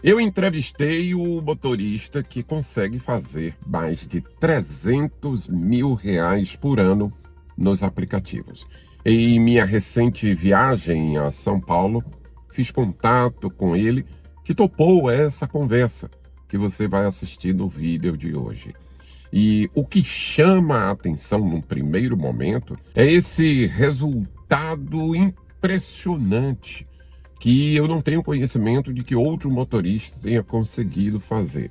Eu entrevistei o motorista que consegue fazer mais de 300 mil reais por ano nos aplicativos. Em minha recente viagem a São Paulo, fiz contato com ele, que topou essa conversa que você vai assistir no vídeo de hoje. E o que chama a atenção num primeiro momento é esse resultado impressionante que eu não tenho conhecimento de que outro motorista tenha conseguido fazer.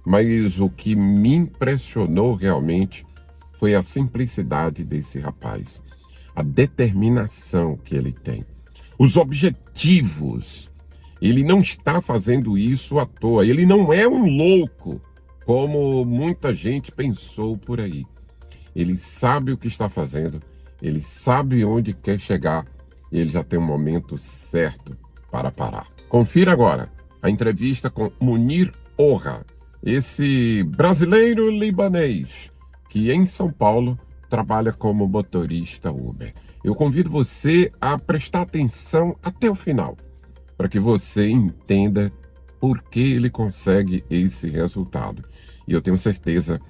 Mas o que me impressionou realmente foi a simplicidade desse rapaz, a determinação que ele tem, os objetivos. Ele não está fazendo isso à toa, ele não é um louco, como muita gente pensou por aí. Ele sabe o que está fazendo, ele sabe onde quer chegar, e ele já tem um momento certo para parar. Confira agora a entrevista com Munir Orra, esse brasileiro libanês que em São Paulo trabalha como motorista Uber. Eu convido você a prestar atenção até o final, para que você entenda por que ele consegue esse resultado. E eu tenho certeza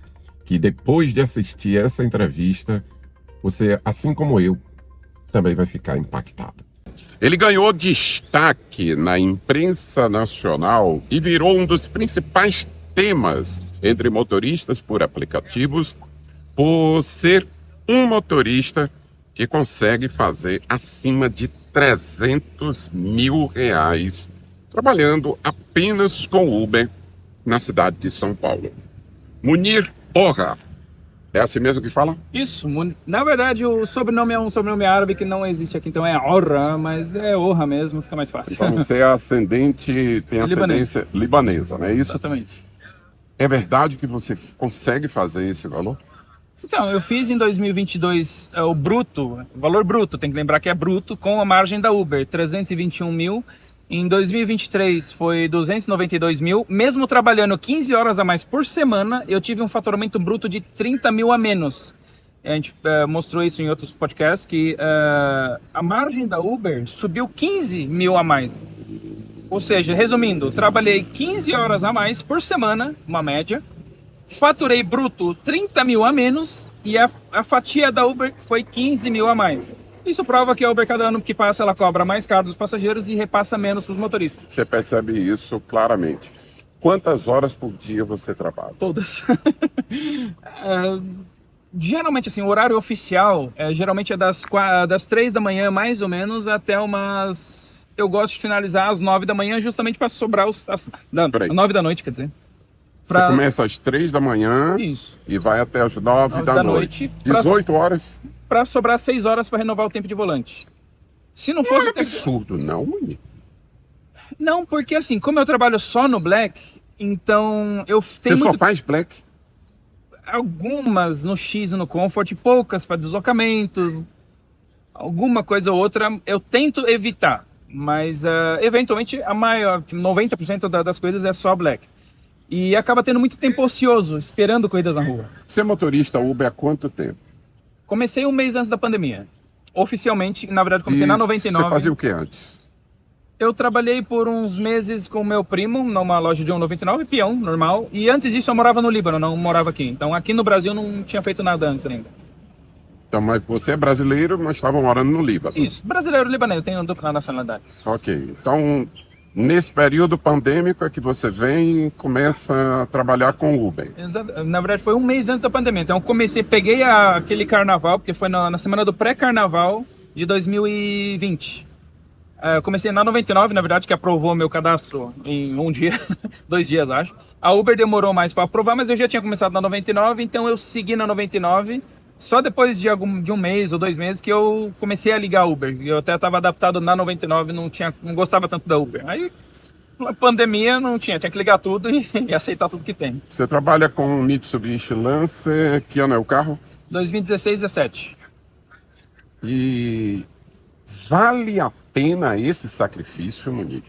que depois de assistir essa entrevista, você, assim como eu, também vai ficar impactado. Ele ganhou destaque na imprensa nacional e virou um dos principais temas entre motoristas por aplicativos por ser um motorista que consegue fazer acima de 300 mil reais trabalhando apenas com Uber na cidade de São Paulo. Munir Orra. É assim mesmo que fala? Isso, na verdade o sobrenome é um sobrenome árabe que não existe aqui, então é Orra, mas é Orra mesmo, fica mais fácil. Então você é ascendente, tem ascendência libanesa, não é isso? Exatamente. É verdade que você consegue fazer esse valor? Então, eu fiz em 2022 o bruto, o valor bruto, tem que lembrar que é bruto, com a margem da Uber, 321 mil. Em 2023 foi 292 mil. Mesmo trabalhando 15 horas a mais por semana, eu tive um faturamento bruto de 30 mil a menos. A gente mostrou isso em outros podcasts, que a margem da Uber subiu 15 mil a mais. Ou seja, resumindo, trabalhei 15 horas a mais por semana, uma média, faturei bruto 30 mil a menos e a fatia da Uber foi 15 mil a mais. Isso prova que a Uber, cada ano que passa, ela cobra mais caro dos passageiros e repassa menos para os motoristas. Você percebe isso claramente. Quantas horas por dia você trabalha? Todas. Geralmente, assim, o horário oficial geralmente é das 3 da manhã, mais ou menos, até umas... Eu gosto de finalizar às 9 da manhã, justamente para sobrar às 9 da noite, quer dizer. Você começa às 3 da manhã Isso. E vai até às 9 da noite. 18 horas? Para sobrar 6 horas para renovar o tempo de volante. Se não fosse... Não é absurdo, não, Munir. Não, porque assim, como eu trabalho só no Black, então eu tenho Você só faz Black? algumas no X e no Comfort, poucas para deslocamento, alguma coisa ou outra eu tento evitar, mas eventualmente a maior, 90% das coisas é só Black. E acaba tendo muito tempo ocioso, esperando corridas na rua. Você é motorista Uber há quanto tempo? Comecei um mês antes da pandemia. Oficialmente, na verdade, comecei na 99. Você fazia o que antes? Eu trabalhei por uns meses com meu primo numa loja de 1,99, peão, normal. E antes disso eu morava no Líbano, não morava aqui. Então aqui no Brasil não tinha feito nada antes ainda. Então, mas você é brasileiro, mas estava morando no Líbano. Isso, brasileiro libanês, tenho dupla nacionalidade. Ok, então nesse período pandêmico é que você vem e começa a trabalhar com Uber. Na verdade foi um mês antes da pandemia. Então eu peguei aquele carnaval, porque foi na semana do pré-carnaval de 2020. Eu comecei na 99, na verdade, que aprovou meu cadastro em um dia, 2 dias, acho. A Uber demorou mais para aprovar, mas eu já tinha começado na 99, então eu segui na 99. Só depois de um mês ou 2 meses que eu comecei a ligar a Uber. Eu até estava adaptado na 99, não gostava tanto da Uber. Aí, na pandemia, não tinha que ligar tudo e aceitar tudo que tem. Você trabalha com Mitsubishi Lancer, que ano é o carro? 2016, 17. E vale a pena esse sacrifício, Munir?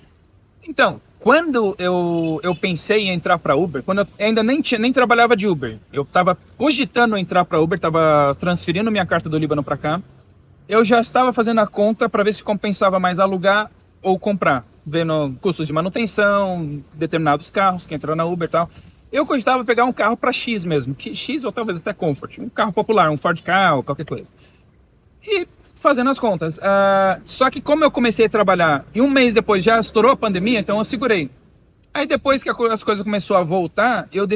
Então, quando eu pensei em entrar para Uber, quando eu ainda nem trabalhava de Uber, eu estava cogitando entrar para Uber, estava transferindo minha carta do Líbano para cá, eu já estava fazendo a conta para ver se compensava mais alugar ou comprar. vendo custos de manutenção, determinados carros que entram na Uber e tal. Eu cogitava pegar um carro para X mesmo, que X ou talvez até Comfort, um carro popular, um Ford Ka ou qualquer coisa. E fazendo as contas. Só que como eu comecei a trabalhar e um mês depois já estourou a pandemia, então eu segurei. Aí depois que as coisas começaram a voltar, eu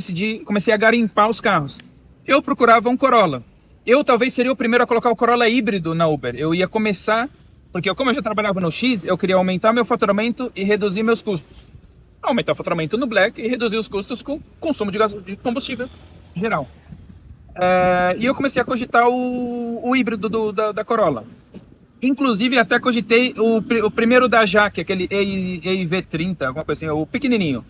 comecei a garimpar os carros. Eu procurava um Corolla. Eu talvez seria o primeiro a colocar o Corolla híbrido na Uber. Eu ia começar, porque como eu já trabalhava no X, eu queria aumentar meu faturamento e reduzir meus custos. Aumentar o faturamento no Black e reduzir os custos com o consumo de combustível geral. E eu comecei a cogitar o híbrido da Corolla. Inclusive, até cogitei o primeiro da Jaque, aquele EIV30, alguma coisa assim, o pequenininho.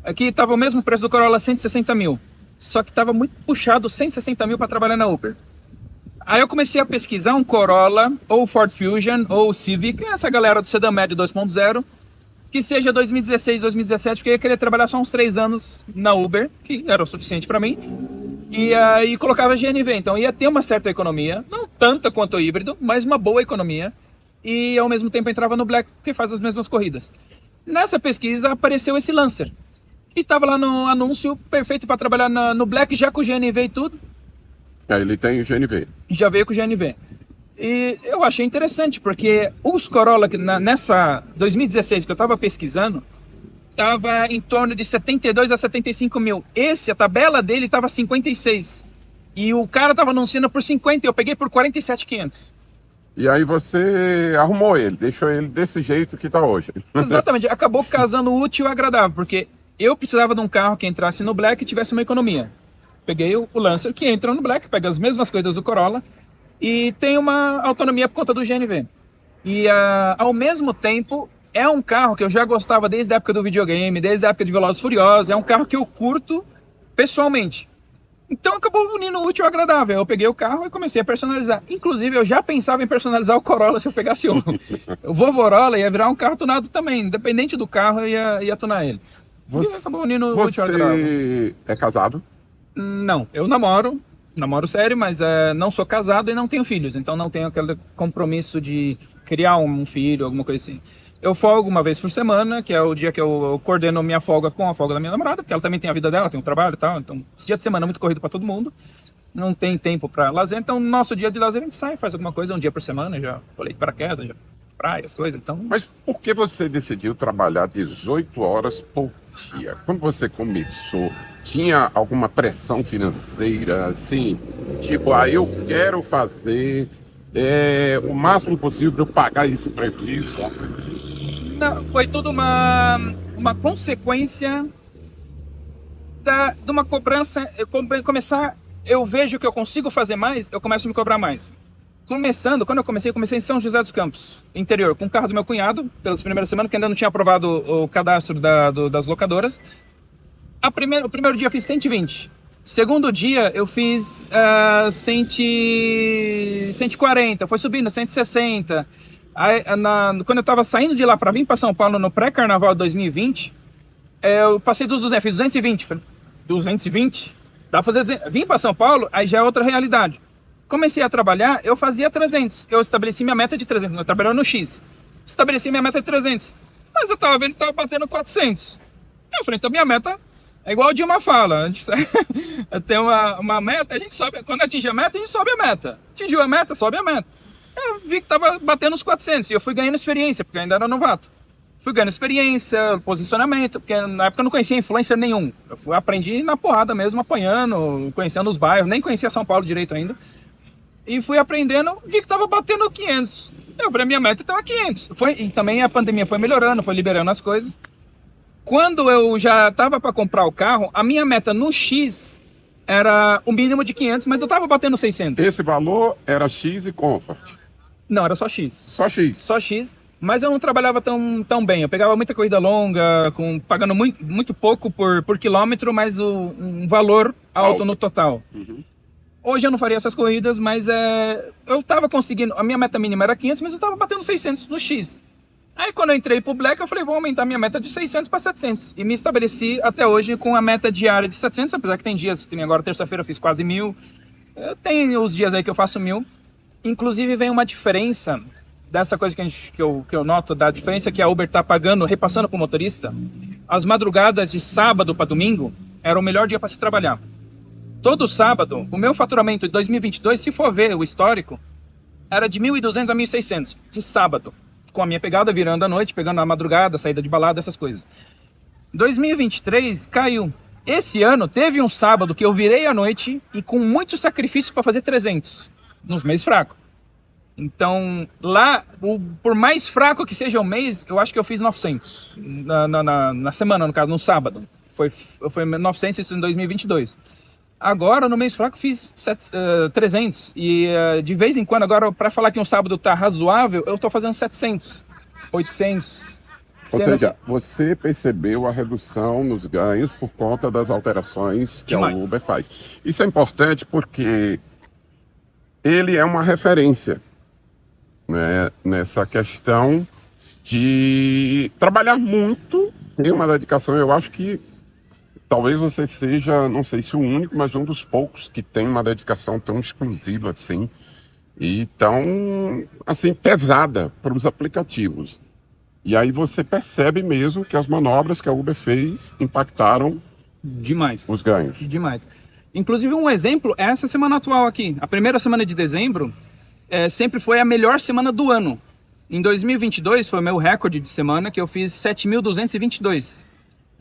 Aqui estava o mesmo preço do Corolla, 160 mil. Só que estava muito puxado, 160 mil para trabalhar na Uber. Aí eu comecei a pesquisar um Corolla, ou Ford Fusion, ou Civic, essa galera do sedã médio 2.0, que seja 2016, 2017, porque eu ia querer trabalhar só uns 3 anos na Uber, que era o suficiente para mim. E colocava GNV, então ia ter uma certa economia, não tanta quanto o híbrido, mas uma boa economia. E ao mesmo tempo entrava no Black, que faz as mesmas corridas. Nessa pesquisa apareceu esse Lancer. E estava lá no anúncio, perfeito para trabalhar no Black, já com GNV e tudo. Ele tem o GNV. Já veio com GNV. E eu achei interessante, porque os Corolla, nessa 2016 que eu estava pesquisando, estava em torno de 72 a 75 mil. A tabela dele estava 56. E o cara estava anunciando por 50 e eu peguei por 47.500. E aí você arrumou ele, deixou ele desse jeito que está hoje. Exatamente, acabou casando o útil e o agradável, porque eu precisava de um carro que entrasse no Black e tivesse uma economia. Peguei o Lancer, que entra no Black, pega as mesmas coisas do Corolla e tem uma autonomia por conta do GNV. E ao mesmo tempo, é um carro que eu já gostava desde a época do videogame, desde a época de Velozes e Furiosos, é um carro que eu curto pessoalmente. Então acabou unindo o útil ao agradável. Eu peguei o carro e comecei a personalizar. Inclusive, eu já pensava em personalizar o Corolla se eu pegasse um. O Vovorola ia virar um carro tunado também. Independente do carro, eu ia tunar ele. E acabou unindo o útil ao agradável. Você é casado? Não, eu namoro sério, mas não sou casado e não tenho filhos. Então não tenho aquele compromisso de criar um filho, alguma coisa assim. Eu folgo uma vez por semana, que é o dia que eu coordeno minha folga com a folga da minha namorada, porque ela também tem a vida dela, tem um trabalho e tal. Então, dia de semana é muito corrido para todo mundo. Não tem tempo para lazer. Então, nosso dia de lazer a gente sai, faz alguma coisa um dia por semana. Já falei de paraquedas, já praia, as coisas. Então... Mas por que você decidiu trabalhar 18 horas por dia? Quando você começou, tinha alguma pressão financeira, assim? Tipo, eu quero fazer o máximo possível para eu pagar esse prejuízo? Não, foi tudo uma consequência de uma cobrança. Eu vejo que eu consigo fazer mais, eu começo a me cobrar mais. Quando eu comecei em São José dos Campos, interior, com o carro do meu cunhado, pelas primeiras semanas, que ainda não tinha aprovado o cadastro das locadoras. O primeiro dia eu fiz 120. Segundo dia eu fiz 140, foi subindo, 160. Quando eu estava saindo de lá para vir para São Paulo no pré-carnaval de 2020, eu passei dos 200, fiz 220. Falei, 220? Dá pra fazer 200. Vim para São Paulo, aí já é outra realidade. Comecei a trabalhar, eu fazia 300. Eu estabeleci minha meta de 300. Eu trabalhava no X. Estabeleci minha meta de 300. Mas eu tava vendo que tava batendo 400. Eu falei, então minha meta é igual de uma fala. A gente tem uma meta, a gente sobe. Quando atinge a meta, a gente sobe a meta. Atingiu a meta, sobe a meta. Eu vi que tava batendo os 400 e eu fui ganhando experiência, porque eu ainda era novato. Fui ganhando experiência, posicionamento, porque na época eu não conhecia influencer nenhum. Aprendi na porrada mesmo, apanhando, conhecendo os bairros, nem conhecia São Paulo direito ainda. E fui aprendendo, vi que tava batendo 500. Eu falei, minha meta então é 500. E também a pandemia foi melhorando, foi liberando as coisas. Quando eu já tava para comprar o carro, a minha meta no X era o mínimo de 500, mas eu tava batendo 600. Esse valor era X e Comfort? Não, era só X. Só X? Só X, mas eu não trabalhava tão bem. Eu pegava muita corrida longa, pagando muito pouco por quilômetro, mas um valor alto no total. Uhum. Hoje eu não faria essas corridas, mas eu tava conseguindo... A minha meta mínima era 500, mas eu tava batendo 600 no X. Aí quando eu entrei pro Black, eu falei, vou aumentar minha meta de 600 para 700. E me estabeleci até hoje com a meta diária de 700, apesar que tem dias, que nem agora terça-feira eu fiz quase 1.000. Tem os dias aí que eu faço 1.000. Inclusive vem uma diferença dessa coisa que eu noto da diferença que a Uber tá pagando, repassando pro motorista, as madrugadas de sábado para domingo era o melhor dia para se trabalhar. Todo sábado, o meu faturamento de 2022, se for ver o histórico, era de 1.200 a 1.600 de sábado, com a minha pegada virando à noite, pegando a madrugada, saída de balada, essas coisas. 2023 caiu. Esse ano teve um sábado que eu virei à noite e com muito sacrifício para fazer 300 nos meses fracos. Então, lá, por mais fraco que seja o mês, eu acho que eu fiz 900 na semana, no caso, no sábado. Foi 900 isso em 2022. Agora, no mês fraco, fiz 300. E de vez em quando, agora, para falar que um sábado tá razoável, eu tô fazendo 700, 800. Ou seja, você percebeu a redução nos ganhos por conta das alterações que Demais. a Uber faz. Isso é importante porque ele é uma referência, né, nessa questão de trabalhar muito, ter uma dedicação. Eu acho que talvez você seja, não sei se o único, mas um dos poucos que tem uma dedicação tão exclusiva assim e tão assim pesada para os aplicativos. E aí você percebe mesmo que as manobras que a Uber fez impactaram Demais. os ganhos. Demais. Inclusive, um exemplo é essa semana atual aqui. A primeira semana de dezembro sempre foi a melhor semana do ano. Em 2022 foi o meu recorde de semana, que eu fiz 7.222.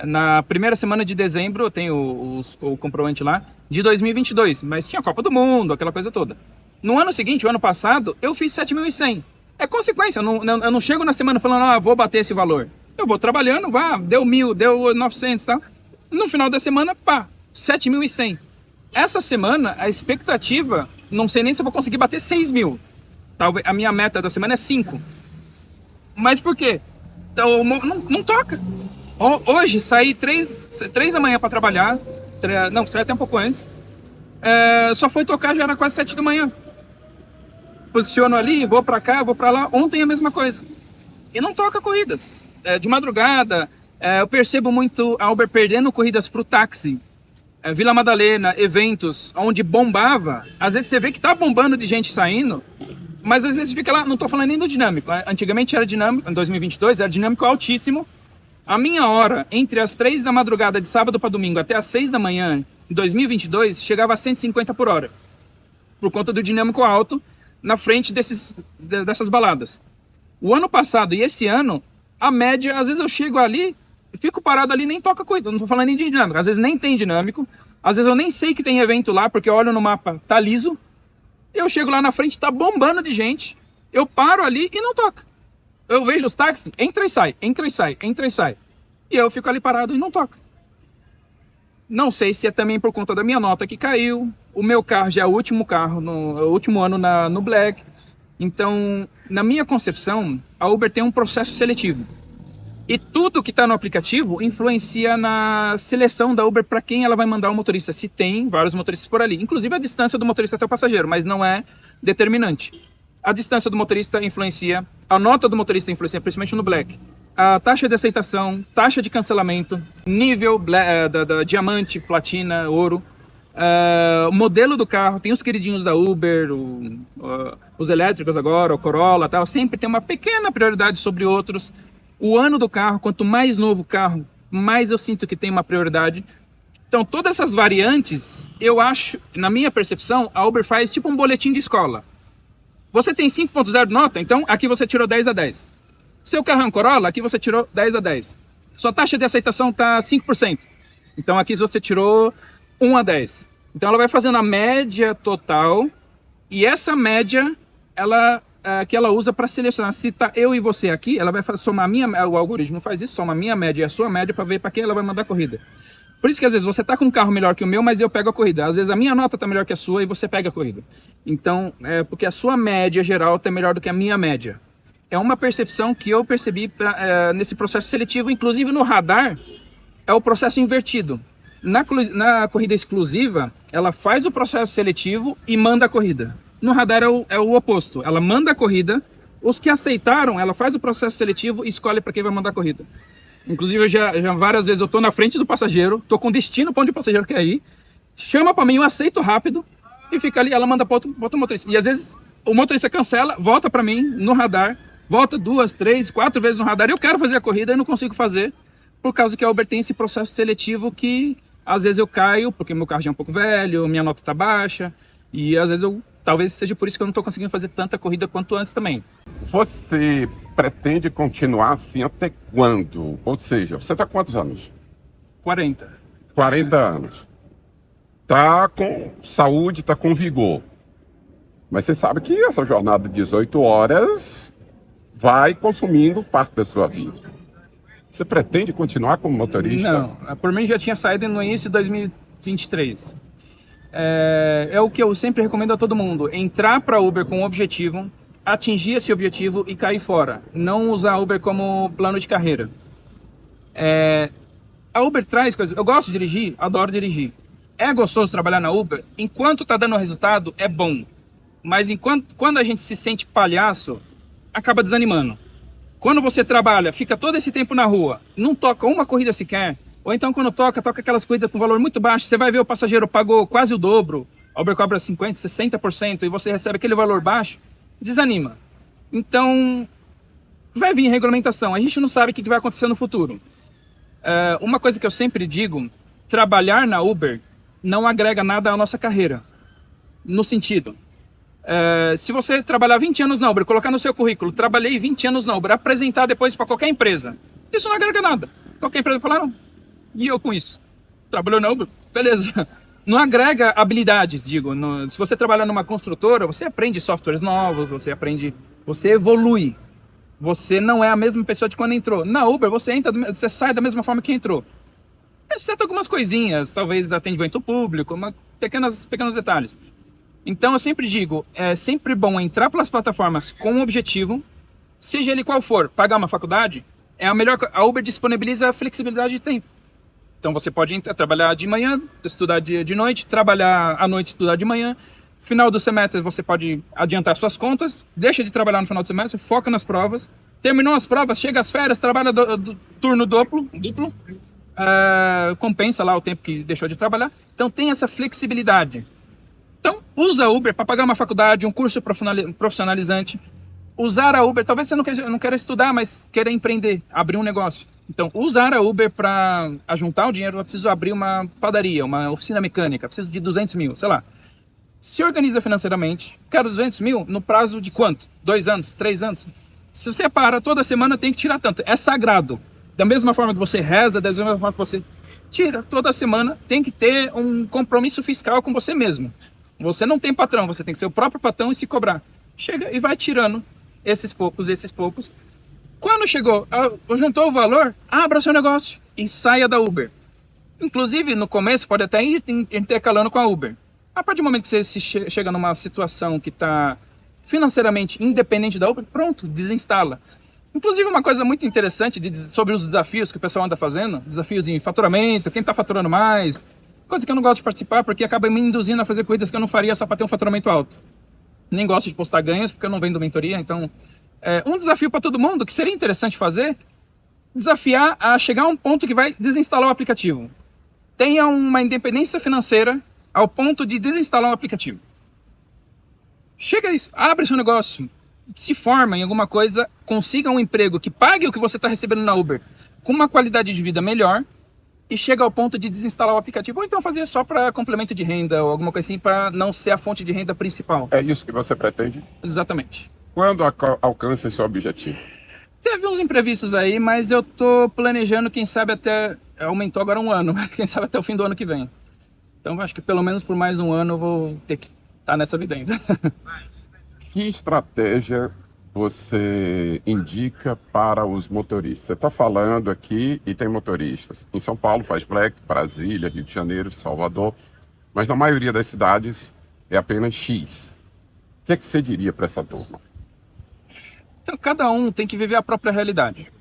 Na primeira semana de dezembro, eu tenho o comprovante lá, de 2022. Mas tinha Copa do Mundo, aquela coisa toda. No ano seguinte, o ano passado, eu fiz 7.100. É consequência, eu não chego na semana falando, vou bater esse valor. Eu vou trabalhando, deu 1.000, deu 900, tá? No final da semana, 7.100. Essa semana, a expectativa, não sei nem se eu vou conseguir bater 6.000. Talvez, a minha meta da semana é 5. Mas por quê? Então, não toca. Hoje, saí 3 da manhã para trabalhar, não, saí até um pouco antes. Só foi tocar, já era quase 7 da manhã. Posiciono ali, vou pra cá, vou pra lá. Ontem a mesma coisa. E não toca corridas. De madrugada, eu percebo muito a Uber perdendo corridas pro táxi. Vila Madalena, eventos onde bombava. Às vezes você vê que tá bombando de gente saindo, mas às vezes fica lá, não tô falando nem do dinâmico. Antigamente era dinâmico, em 2022 era dinâmico altíssimo. A minha hora, entre as 3 da madrugada de sábado para domingo até as 6 da manhã, em 2022, chegava a 150 por hora. Por conta do dinâmico alto, na frente dessas baladas. O ano passado e esse ano, a média, às vezes eu chego ali, fico parado ali, nem toca corrida, não tô falando nem de dinâmico, às vezes nem tem dinâmico, às vezes eu nem sei que tem evento lá, porque eu olho no mapa, tá liso, eu chego lá na frente, tá bombando de gente, eu paro ali e não toca. Eu vejo os táxis, entra e sai, entra e sai, entra e sai, e eu fico ali parado e não toca. Não sei se é também por conta da minha nota que caiu. O meu carro já é o último carro, o último ano no Black. Então, na minha concepção, a Uber tem um processo seletivo. E tudo que está no aplicativo influencia na seleção da Uber para quem ela vai mandar o motorista. Se tem vários motoristas por ali. Inclusive a distância do motorista até o passageiro, mas não é determinante. A distância do motorista influencia, a nota do motorista influencia, principalmente no Black. A taxa de aceitação, taxa de cancelamento, nível da diamante, platina, ouro, o modelo do carro, tem os queridinhos da Uber, os elétricos agora, o Corolla, tal, sempre tem uma pequena prioridade sobre outros. O ano do carro, quanto mais novo o carro, mais eu sinto que tem uma prioridade. Então, todas essas variantes, eu acho, na minha percepção, a Uber faz tipo um boletim de escola. Você tem 5.0 de nota, então aqui você tirou 10 a 10. Seu carro é um Corolla, aqui você tirou 10 a 10. Sua taxa de aceitação está 5%. Então aqui você tirou 1 a 10. Então ela vai fazendo a média total. E essa média, que ela usa para selecionar. Se tá eu e você aqui, ela vai somar o algoritmo faz isso, soma a minha média e a sua média para ver para quem ela vai mandar a corrida. Por isso que às vezes você tá com um carro melhor que o meu, mas eu pego a corrida. Às vezes a minha nota tá melhor que a sua e você pega a corrida. Então, porque a sua média geral tá melhor do que a minha média. É uma percepção que eu percebi nesse processo seletivo, inclusive no radar, é o processo invertido. Na corrida exclusiva, ela faz o processo seletivo e manda a corrida. No radar é o oposto. Ela manda a corrida, os que aceitaram, ela faz o processo seletivo e escolhe para quem vai mandar a corrida. Inclusive, eu já várias vezes eu tô na frente do passageiro, tô com destino para onde o passageiro quer ir, chama para mim, eu aceito rápido e fica ali, ela manda para outro motorista. E às vezes o motorista cancela, volta para mim no radar, volta 2, 3, 4 vezes no radar. Eu quero fazer a corrida e não consigo fazer, por causa que a Uber tem esse processo seletivo que às vezes eu caio, porque meu carro já é um pouco velho, minha nota tá baixa, e às vezes talvez seja por isso que eu não tô conseguindo fazer tanta corrida quanto antes também. Você pretende continuar assim até quando? Ou seja, você está com quantos anos? 40. 40 anos. Tá com saúde, tá com vigor. Mas você sabe que essa jornada de 18 horas vai consumindo parte da sua vida. Você pretende continuar como motorista? Não, por mim já tinha saído no início de 2023. É o que eu sempre recomendo a todo mundo: entrar para Uber com um objetivo, atingir esse objetivo e cair fora. Não usar a Uber como plano de carreira. A Uber traz coisas. Eu gosto de dirigir, adoro dirigir. É gostoso trabalhar na Uber? Enquanto tá dando resultado, é bom. Mas quando a gente se sente palhaço, acaba desanimando. Quando você trabalha, fica todo esse tempo na rua, não toca uma corrida sequer, ou então quando toca aquelas corridas com valor muito baixo, você vai ver o passageiro pagou quase o dobro, a Uber cobra 50%, 60% e você recebe aquele valor baixo, desanima. Então, vai vir regulamentação, a gente não sabe o que vai acontecer no futuro. Uma coisa que eu sempre digo: trabalhar na Uber não agrega nada à nossa carreira. No sentido, se você trabalhar 20 anos na Uber, colocar no seu currículo, trabalhei 20 anos na Uber, apresentar depois para qualquer empresa, isso não agrega nada. Qualquer empresa falaram, e eu com isso? Trabalhou na Uber? Beleza. Não agrega habilidades, digo. Se você trabalha numa construtora, você aprende softwares novos, você evolui. Você não é a mesma pessoa de quando entrou. Na Uber, você sai da mesma forma que entrou. Exceto algumas coisinhas, talvez atendimento público, pequenos detalhes. Então eu sempre digo, é sempre bom entrar pelas plataformas com um objetivo, seja ele qual for. Pagar uma faculdade, a Uber disponibiliza a flexibilidade de tempo. Então você pode trabalhar de manhã, estudar de noite, trabalhar à noite, estudar de manhã. Final do semestre você pode adiantar suas contas, deixa de trabalhar no final do semestre, foca nas provas. Terminou as provas, chega às férias, trabalha turno duplo, compensa lá o tempo que deixou de trabalhar. Então tem essa flexibilidade. Então usa a Uber para pagar uma faculdade, um curso profissionalizante. Usar a Uber, talvez você não queira estudar, mas queira empreender, abrir um negócio. Então, usar a Uber para juntar o dinheiro, eu preciso abrir uma padaria, uma oficina mecânica, preciso de 200 mil, sei lá. Se organiza financeiramente, quero 200 mil no prazo de quanto? 2 anos, 3 anos? Se você para, toda semana tem que tirar tanto. É sagrado. Da mesma forma que você reza, da mesma forma que você tira, toda semana tem que ter um compromisso fiscal com você mesmo. Você não tem patrão, você tem que ser o próprio patrão e se cobrar. Chega e vai tirando esses poucos. Quando chegou, juntou o valor, abra o seu negócio e saia da Uber. Inclusive, no começo, pode até ir intercalando com a Uber. A partir do momento que você chega numa situação que está financeiramente independente da Uber, pronto, desinstala. Inclusive, uma coisa muito interessante sobre os desafios que o pessoal anda fazendo, desafios em faturamento, quem está faturando mais, coisa que eu não gosto de participar porque acaba me induzindo a fazer corridas que eu não faria só para ter um faturamento alto. Nem gosto de postar ganhos porque eu não vendo mentoria, então... um desafio para todo mundo que seria interessante fazer, desafiar a chegar a um ponto que vai desinstalar o aplicativo. Tenha uma independência financeira ao ponto de desinstalar o aplicativo. Chega a isso, abre seu negócio, se forma em alguma coisa, consiga um emprego que pague o que você está recebendo na Uber com uma qualidade de vida melhor e chega ao ponto de desinstalar o aplicativo, ou então fazer só para complemento de renda ou alguma coisa assim, para não ser a fonte de renda principal. É isso que você pretende? Exatamente. Quando alcança esse objetivo? Teve uns imprevistos aí, mas eu tô planejando, quem sabe até... Aumentou agora 1 ano, quem sabe até o fim do ano que vem. Então acho que pelo menos por mais 1 ano eu vou ter que estar nessa vida ainda. Que estratégia você indica para os motoristas? Você está falando aqui e tem motoristas. Em São Paulo faz Black, Brasília, Rio de Janeiro, Salvador. Mas na maioria das cidades é apenas X. O que é que você diria para essa turma? Então, cada um tem que viver a própria realidade.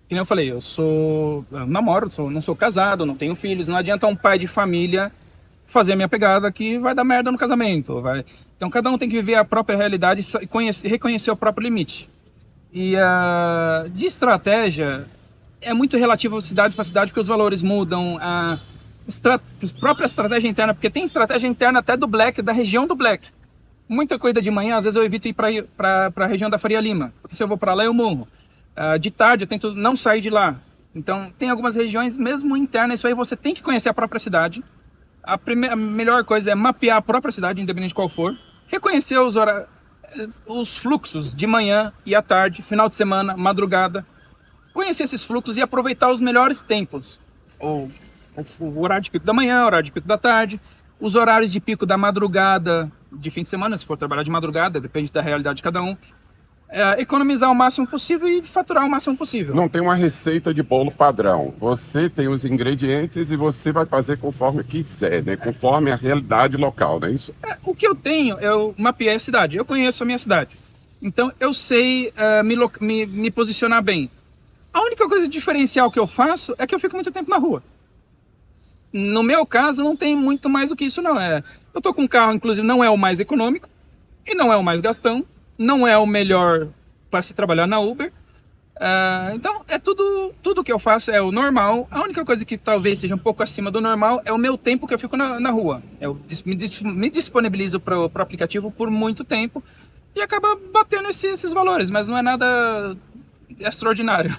Que nem eu falei, eu namoro, não sou casado, não tenho filhos. Não adianta um pai de família fazer a minha pegada que vai dar merda no casamento. Então, cada um tem que viver a própria realidade e reconhecer o próprio limite. E de estratégia, é muito relativo cidade para cidade, porque os valores mudam. A própria estratégia interna, porque tem estratégia interna até do Black, da região do Black. Muita corrida de manhã, às vezes eu evito ir para a região da Faria Lima, porque se eu vou para lá eu morro. De tarde eu tento não sair de lá. Então tem algumas regiões mesmo internas, isso aí você tem que conhecer a própria cidade. A melhor coisa é mapear a própria cidade, independente de qual for. Reconhecer os fluxos de manhã e à tarde, final de semana, madrugada. Conhecer esses fluxos e aproveitar os melhores tempos. O horário de pico da manhã, o horário de pico da tarde, os horários de pico da madrugada, de fim de semana, se for trabalhar de madrugada, depende da realidade de cada um. Economizar o máximo possível e faturar o máximo possível. Não tem uma receita de bolo padrão. Você tem os ingredientes e você vai fazer conforme quiser, né? Conforme a realidade local, não é isso? O que eu tenho, eu mapeei a cidade, eu conheço a minha cidade. Então eu sei me posicionar bem. A única coisa diferencial que eu faço é que eu fico muito tempo na rua. No meu caso, não tem muito mais do que isso, não. Eu tô com um carro, inclusive, não é o mais econômico e não é o mais gastão, não é o melhor para se trabalhar na Uber. Então, tudo que eu faço é o normal. A única coisa que talvez seja um pouco acima do normal é o meu tempo que eu fico na rua. Eu me disponibilizo para o aplicativo por muito tempo e acaba batendo esses valores, mas não é nada extraordinário.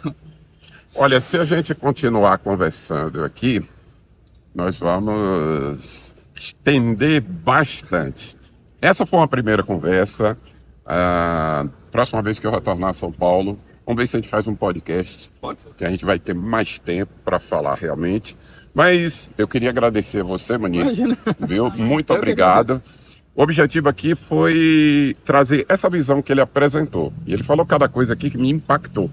Olha, se a gente continuar conversando aqui, nós vamos estender bastante. Essa foi uma primeira conversa. Próxima vez que eu retornar a São Paulo, vamos ver se a gente faz um podcast. Pode ser. Que a gente vai ter mais tempo para falar realmente. Mas eu queria agradecer a você, Maninho. Imagina. Viu? Muito Eu que obrigado. agradeço. O objetivo aqui foi trazer essa visão que ele apresentou. E ele falou cada coisa aqui que me impactou.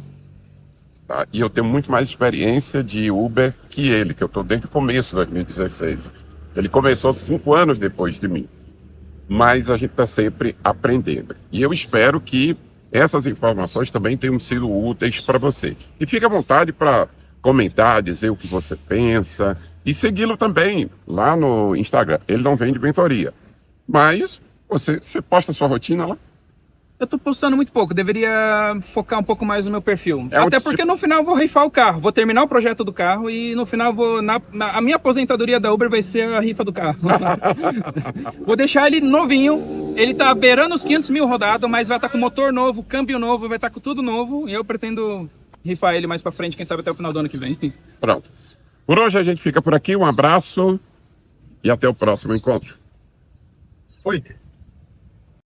Tá? E eu tenho muito mais experiência de Uber que ele, que eu estou desde o começo de 2016. Ele começou 5 anos depois de mim. Mas a gente está sempre aprendendo. E eu espero que essas informações também tenham sido úteis para você. E fique à vontade para comentar, dizer o que você pensa e segui-lo também lá no Instagram. Ele não vende mentoria, mas você posta sua rotina lá? Eu tô postando muito pouco, deveria focar um pouco mais no meu perfil. É um Até porque no final eu vou rifar o carro, vou terminar o projeto do carro e no final a minha aposentadoria da Uber vai ser a rifa do carro. Vou deixar ele novinho, ele tá beirando os 500 mil rodado, mas vai estar com motor novo, câmbio novo, vai estar com tudo novo e eu pretendo rifar ele mais pra frente, quem sabe até o final do ano que vem. Pronto. Por hoje a gente fica por aqui, um abraço e até o próximo encontro. Foi.